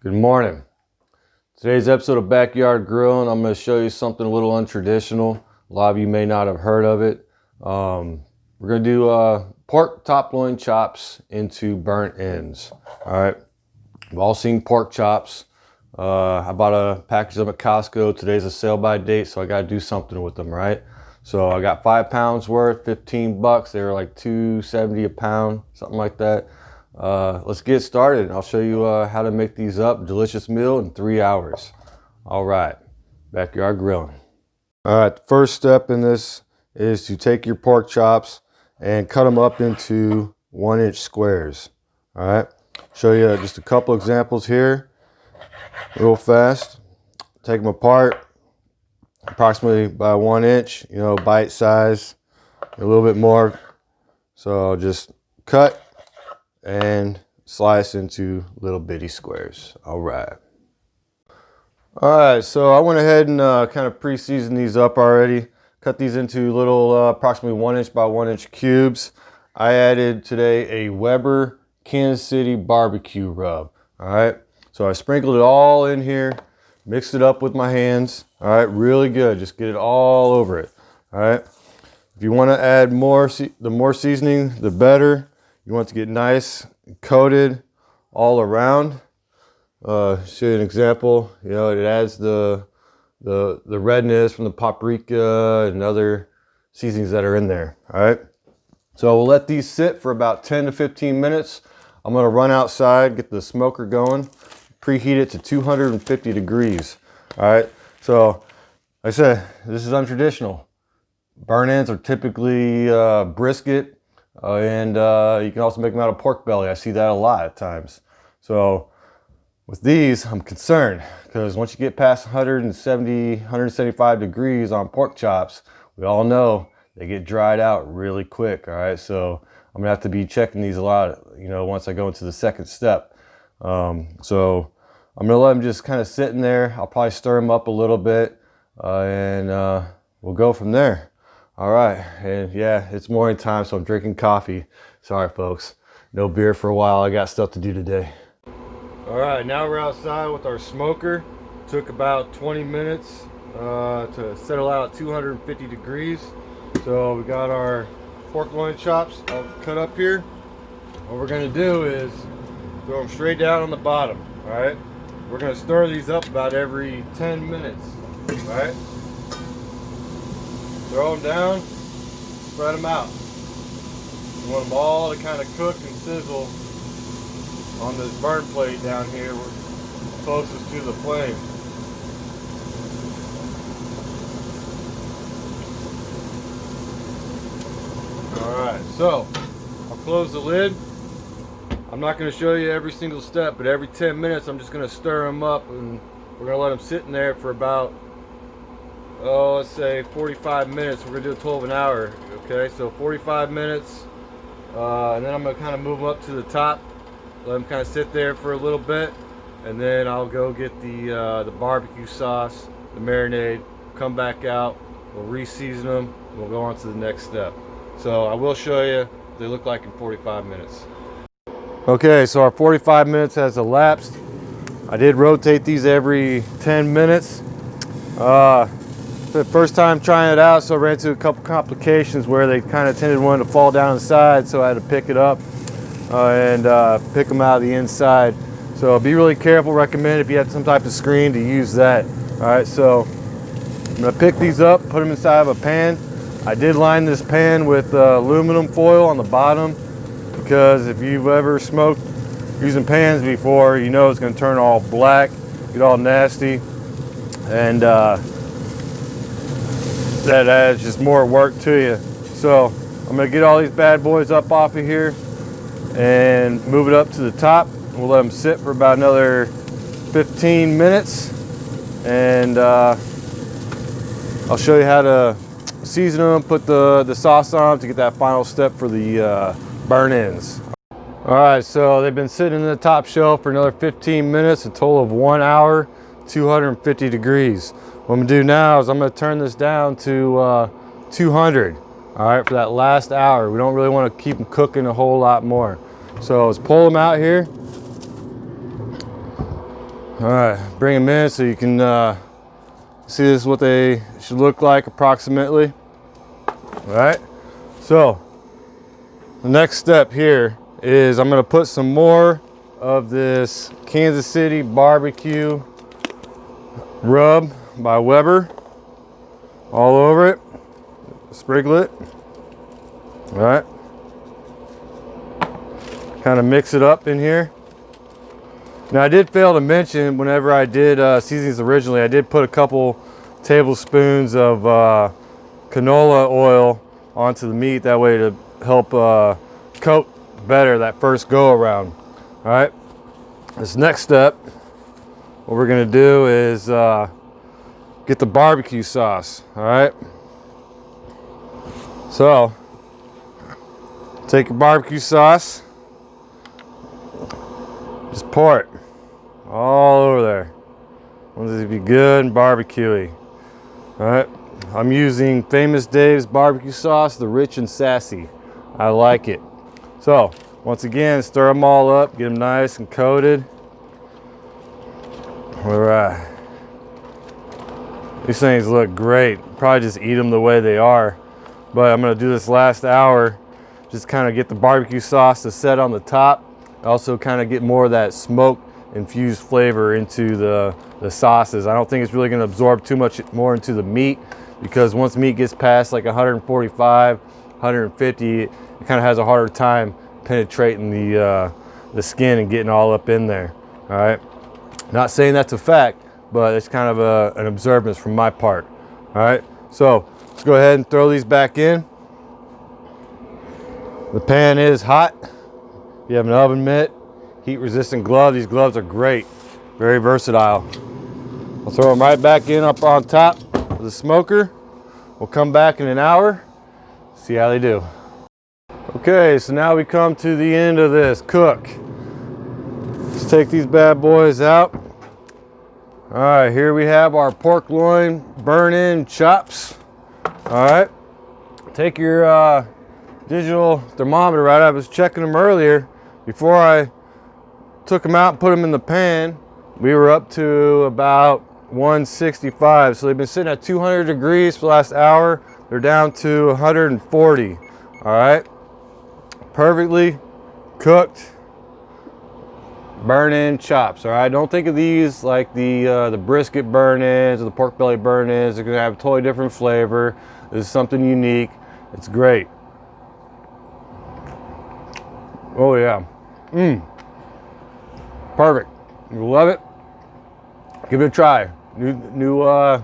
Good morning. Today's episode of Backyard Grilling, I'm going to show you something a little untraditional. A lot of you may not have heard of it. We're going to do pork top loin chops into burnt ends. All right. We've all seen pork chops. I bought a package of them at Costco. Today's a sale by date, so I got to do something with them, right? So I got 5 pounds worth, 15 bucks. They were like $2.70 a pound, something like that. Let's get started. I'll show you how to make these up. Delicious meal in 3 hours. All right, backyard grilling. All right, the first step in this is to take your pork chops and cut them up into 1-inch squares. All right, show you just a couple examples here real fast. Take them apart approximately by 1 inch, bite size, a little bit more. So just cut and slice into little bitty squares. All right, so I went ahead and kind of pre-seasoned these up already. Cut these into little approximately 1 inch by 1 inch cubes. I added today a Weber Kansas City barbecue rub. All right, so I sprinkled it all in here, mixed it up with my hands. All right, really good. Just get it all over it. All right, if you want to add more, the more seasoning, the better. You want it to get nice and coated all around. Show you an example. It adds the redness from the paprika and other seasonings that are in there. All right. So we'll let these sit for about 10 to 15 minutes. I'm going to run outside, get the smoker going, preheat it to 250 degrees. All right. So like I said, this is untraditional. Burnt ends are typically brisket. And you can also make them out of pork belly. I see that a lot at times. So with these, I'm concerned because once you get past 170, 175 degrees on pork chops, we all know they get dried out really quick. All right, so I'm gonna have to be checking these a lot, once I go into the second step. So I'm gonna let them just kind of sit in there. I'll probably stir them up a little bit, and we'll go from there. All right, and yeah, it's morning time, so I'm drinking coffee. Sorry, folks. No beer for a while. I got stuff to do today. All right, now we're outside with our smoker. Took about 20 minutes to settle out at 250 degrees. So we got our pork loin chops all cut up here. What we're gonna do is throw them straight down on the bottom. All right, we're gonna stir these up about every 10 minutes. All right. Throw them down, spread them out. You want them all to kind of cook and sizzle on this burn plate down here, closest to the flame. Alright, so I'll close the lid. I'm not going to show you every single step, but every 10 minutes I'm just going to stir them up, and we're going to let them sit in there for about let's say 45 minutes. We're gonna do a 12 an hour. Okay, so 45 minutes, and then I'm gonna kind of move them up to the top, let them kind of sit there for a little bit, and then I'll go get the barbecue sauce, the marinade, come back out, we'll re-season them, and we'll go on to the next step. So I will show you what they look like in 45 minutes. Okay, so our 45 minutes has elapsed. I did rotate these every 10 minutes. The first time trying it out, so I ran into a couple complications where they kind of tended one to fall down the side, so I had to pick it up and pick them out of the inside. So be really careful. Recommend if you have some type of screen to use that. All right, so I'm gonna pick these up, put them inside of a pan. I did line this pan with aluminum foil on the bottom because if you've ever smoked using pans before, you know it's gonna turn all black, get all nasty, and that adds just more work to you. So I'm gonna get all these bad boys up off of here and move it up to the top. We'll let them sit for about another 15 minutes, and I'll show you how to season them, put the sauce on to get that final step for the burn ends. All right, so they've been sitting in the top shelf for another 15 minutes, a total of 1 hour, 250 degrees. What I'm gonna do now is I'm gonna turn this down to 200, all right, for that last hour. We don't really wanna keep them cooking a whole lot more. So let's pull them out here. All right, bring them in so you can see this is what they should look like approximately. All right, so the next step here is I'm gonna put some more of this Kansas City barbecue rub by Weber all over it, sprinkle it. All right, kind of mix it up in here. Now I did fail to mention whenever I did seasonings originally, I did put a couple tablespoons of canola oil onto the meat, that way to help coat better that first go around. All right, this next step, what we're gonna do is get the barbecue sauce. All right, so take your barbecue sauce, just pour it all over there. I want it to be good and barbecuey. All right, I'm using Famous Dave's barbecue sauce, the rich and sassy. I like it. So once again, stir them all up, get them nice and coated. All right, these things look great. Probably just eat them the way they are, but I'm gonna do this last hour, just kind of get the barbecue sauce to set on the top. Also kind of get more of that smoke infused flavor into the sauces. I don't think it's really going to absorb too much more into the meat, because once meat gets past like 145, 150, it kind of has a harder time penetrating the skin and getting all up in there. All right, not saying that's a fact, but it's kind of an observance from my part. All right, so let's go ahead and throw these back in. The pan is hot. If you have an oven mitt, heat resistant glove, these gloves are great, very versatile. I'll throw them right back in up on top of the smoker. We'll come back in an hour, see how they do. Okay, so now we come to the end of this cook. Let's take these bad boys out. All right, here we have our pork loin burn-in chops. All right, take your digital thermometer right. I was checking them earlier before I took them out and put them in the pan. We were up to about 165, so they've been sitting at 200 degrees for the last hour. They're down to 140. All right, perfectly cooked burn-in chops. All right, don't think of these like the brisket burn-ins or the pork belly burn-ins. They're gonna have a totally different flavor. This is something unique. It's great. Oh yeah. Perfect. You love it. Give it a try. New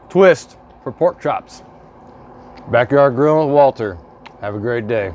twist for pork chops. Backyard Grilling with Walter. Have a great day.